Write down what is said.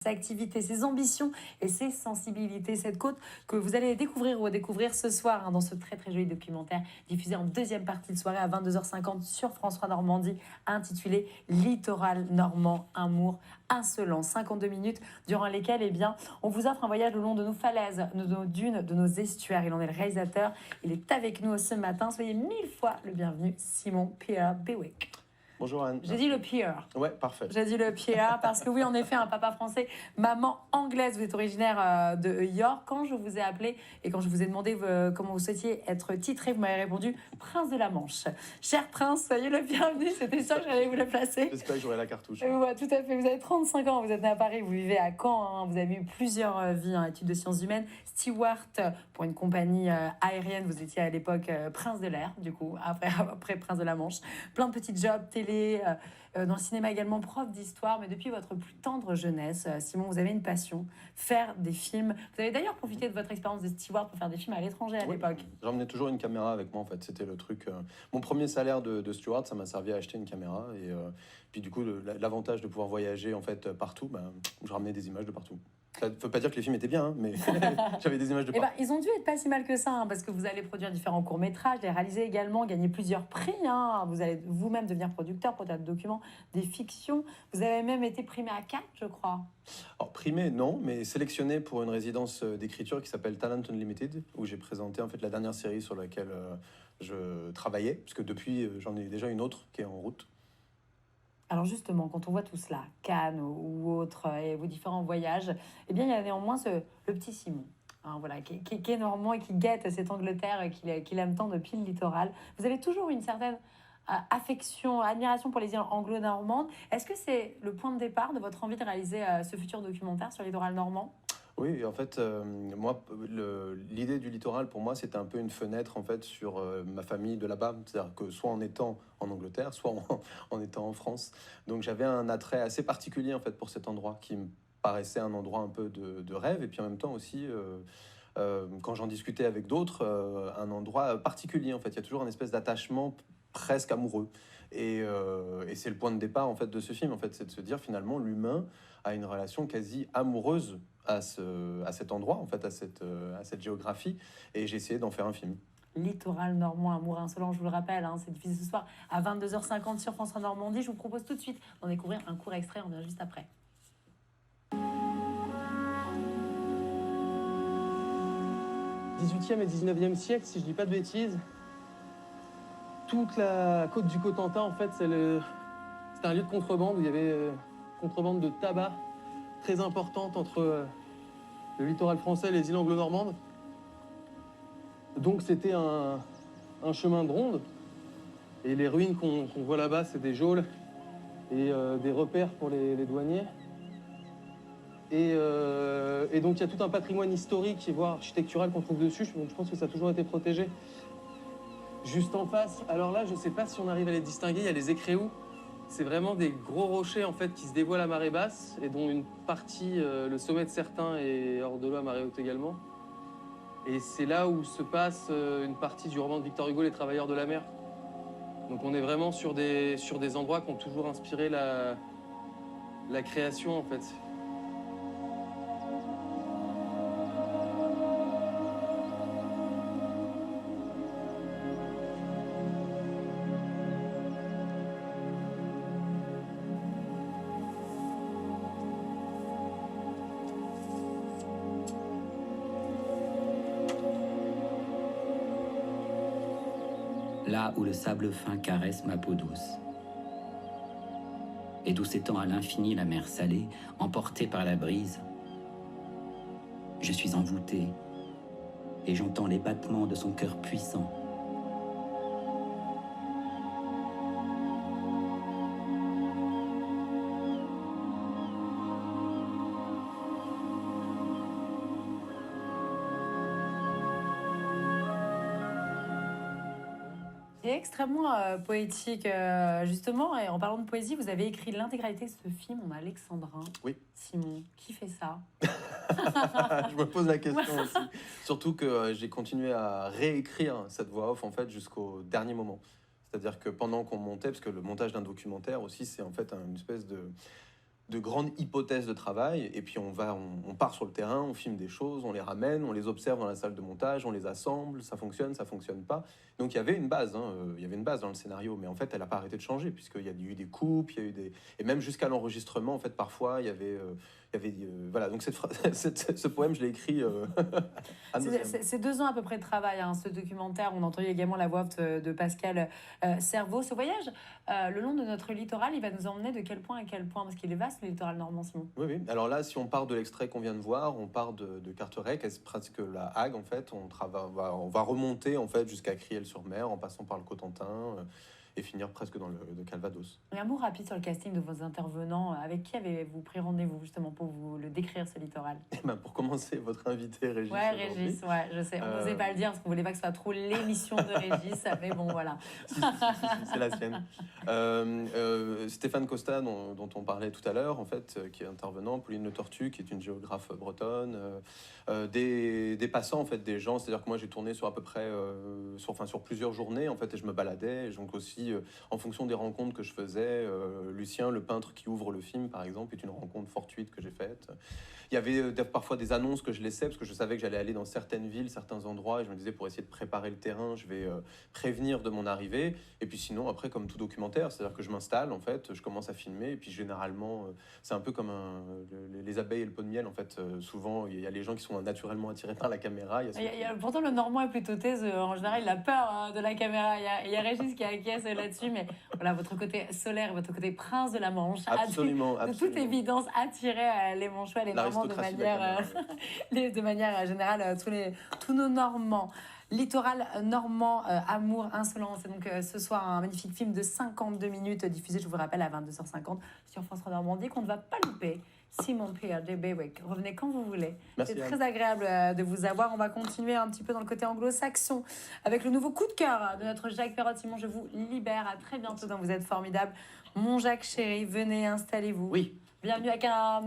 ses activités, ses ambitions et ses sensibilités. Cette côte que vous allez découvrir ou redécouvrir ce soir dans ce très très joli documentaire diffusé en deuxième partie de soirée à 22h50 sur France 3 Normandie, intitulé Littoral normand, amour insolent. 52 minutes durant lesquelles on vous offre un voyage le long de nos falaises, de nos dunes, de nos estuaires. Il en est le réalisateur. Il est avec nous ce matin. Soyez 1000 fois le bienvenu, Simon Pierre Bewick. Bonjour Anne. J'ai dit le Pierre. Ouais, parfait. J'ai dit le Pierre parce que oui, en effet, un papa français, maman anglaise. Vous êtes originaire de York. Quand je vous ai appelé et quand je vous ai demandé comment vous souhaitiez être titré, vous m'avez répondu Prince de la Manche. Cher Prince, soyez le bienvenu. C'était sûr que j'allais vous le placer. J'espère que j'aurai la cartouche. Ouais, tout à fait. Vous avez 35 ans. Vous êtes né à Paris. Vous vivez à Caen. Hein. Vous avez eu plusieurs vies en études de sciences humaines. Steward pour une compagnie aérienne. Vous étiez à l'époque Prince de l'air, du coup, après Prince de la Manche. Plein de petits jobs, télé, dans le cinéma également, prof d'histoire. Mais depuis votre plus tendre jeunesse, Simon, vous avez une passion, faire des films. Vous avez d'ailleurs profité de votre expérience de steward pour faire des films à l'étranger à l'époque. J'emmenais toujours une caméra avec moi, en fait. C'était le truc. Mon premier salaire de steward, ça m'a servi à acheter une caméra. Et puis, du coup, l'avantage de pouvoir voyager, en fait, partout, je ramenais des images de partout. Ça ne veut pas dire que les films étaient bien, hein, mais j'avais des images de partout. Ils ont dû être pas si mal que ça, hein, parce que vous allez produire différents courts-métrages, les réaliser également, gagner plusieurs prix. Hein. Vous allez vous-même devenir producteur, produire des documents, des fictions. Vous avez même été primé à Cannes, je crois. Alors, primé, non, mais sélectionné pour une résidence d'écriture qui s'appelle Talent Unlimited, où j'ai présenté en fait la dernière série sur laquelle je travaillais, puisque depuis, j'en ai déjà une autre qui est en route. Alors justement, quand on voit tout cela, Cannes ou autre, et vos différents voyages, il y a néanmoins le petit Simon, hein, voilà, qui est normand et qui guette cette Angleterre qu'il aime tant depuis le littoral. Vous avez toujours une certaine affection, admiration pour les îles anglo-normandes. Est-ce que c'est le point de départ de votre envie de réaliser ce futur documentaire sur le littoral normand ? Oui, en fait, moi, l'idée du littoral, pour moi, c'était un peu une fenêtre, en fait, sur ma famille de là-bas. C'est-à-dire que soit en étant en Angleterre, soit en étant en France. Donc, j'avais un attrait assez particulier, en fait, pour cet endroit, qui me paraissait un endroit un peu de rêve. Et puis, en même temps aussi, quand j'en discutais avec d'autres, un endroit particulier, en fait. Il y a toujours une espèce d'attachement presque amoureux. Et c'est le point de départ, en fait, de ce film, en fait. C'est de se dire, finalement, l'humain a une relation quasi amoureuse à cet endroit, en fait, à cette géographie, et j'ai essayé d'en faire un film. Littoral normand, amour insolent, je vous le rappelle, hein, c'est diffusé ce soir à 22h50 sur France 3 Normandie. Je vous propose tout de suite d'en découvrir un court extrait, on revient juste après. 18e et 19e siècle, si je dis pas de bêtises, toute la côte du Cotentin, en fait, c'était un lieu de contrebande où il y avait contrebande de tabac très importante entre le littoral français et les îles anglo-normandes. Donc c'était un chemin de ronde. Et les ruines qu'on voit là-bas, c'est des geôles et des repères pour les douaniers. Et donc il y a tout un patrimoine historique, voire architectural qu'on trouve dessus. Donc je pense que ça a toujours été protégé. Juste en face, alors là, je sais pas si on arrive à les distinguer, il y a les écréous. C'est vraiment des gros rochers en fait qui se dévoilent à marée basse et dont une partie, le sommet de certains est hors de l'eau à marée haute également. Et c'est là où se passe une partie du roman de Victor Hugo, Les Travailleurs de la mer. Donc on est vraiment sur des endroits qui ont toujours inspiré la création en fait. Là où le sable fin caresse ma peau douce, et d'où s'étend à l'infini la mer salée, emportée par la brise, je suis envoûté, et j'entends les battements de son cœur puissant. C'est extrêmement poétique, justement. Et en parlant de poésie, vous avez écrit l'intégralité de ce film en alexandrin. Oui. Simon, qui fait ça? Je me pose la question aussi. Surtout que j'ai continué à réécrire cette voix off en fait jusqu'au dernier moment. C'est-à-dire que pendant qu'on montait, parce que le montage d'un documentaire aussi, c'est en fait une espèce de grandes hypothèses de travail, et puis on part sur le terrain, on filme des choses, on les ramène, on les observe dans la salle de montage, on les assemble, ça fonctionne pas. Donc il y avait une base, il y avait une base dans le scénario, mais en fait elle n'a pas arrêté de changer, puisqu'il y a eu des coupes, il y a eu des... Et même jusqu'à l'enregistrement, en fait, parfois, il y avait voilà, donc ce poème, je l'ai écrit à Nozem. C'est 2 ans à peu près de travail, ce documentaire. On entendait également la voix off de Pascal Cerveau. Ce voyage, le long de notre littoral, il va nous emmener de quel point à quel point? Parce qu'il est vaste, le littoral normand, Simon. Oui, oui. Alors là, si on part de l'extrait qu'on vient de voir, on part de Carteret, qui est presque la Hague, en fait. On va remonter, en fait, jusqu'à Criel-sur-Mer, en passant par le Cotentin, et finir presque dans le Calvados. Et un mot rapide sur le casting de vos intervenants. Avec qui avez-vous pris rendez-vous, justement, pour vous le décrire, ce littoral? Pour commencer, votre invité, Régis. Ouais, Régis, ouais, je sais. On n'osait pas le dire, parce qu'on voulait pas que ce soit trop l'émission de Régis. Mais bon, voilà. C'est la sienne. Stéphane Costa, dont on parlait tout à l'heure, en fait, qui est intervenant, Pauline Le Tortue, qui est une géographe bretonne, des passants, en fait, des gens. C'est-à-dire que moi, j'ai tourné sur à peu près, sur plusieurs journées, en fait, et je me baladais. Et donc aussi, en fonction des rencontres que je faisais, Lucien, le peintre qui ouvre le film, par exemple, est une rencontre fortuite que j'ai faite. Il y avait parfois des annonces que je laissais parce que je savais que j'allais aller dans certaines villes, certains endroits, et je me disais, pour essayer de préparer le terrain, je vais prévenir de mon arrivée. Et puis sinon, après, comme tout documentaire, c'est-à-dire que je m'installe, en fait, je commence à filmer, et puis généralement, c'est un peu comme les abeilles et le pot de miel, en fait. Souvent, il y a les gens qui sont naturellement attirés par la caméra. Pourtant, le Normand est plutôt taiseux. En général, il a peur de la caméra. Il y a Régis qui acquiesce là-dessus, mais voilà, votre côté solaire, votre côté prince de la Manche, absolument, de toute évidence, attirer les Manchois, les Normands de manière générale, tous nos Normands. Littoral normand, amour, insolence. Et donc ce soir, un magnifique film de 52 minutes diffusé, je vous rappelle, à 22h50 sur France 3 Normandie, qu'on ne va pas louper. Simon P.R.J. Bewick, revenez quand vous voulez. Merci. C'est très agréable de vous avoir. On va continuer un petit peu dans le côté anglo-saxon avec le nouveau coup de cœur de notre Jacques Perrot. Simon, je vous libère. À très bientôt. Donc vous êtes formidable. Mon Jacques chéri, venez, installez-vous. Oui. Bienvenue avec un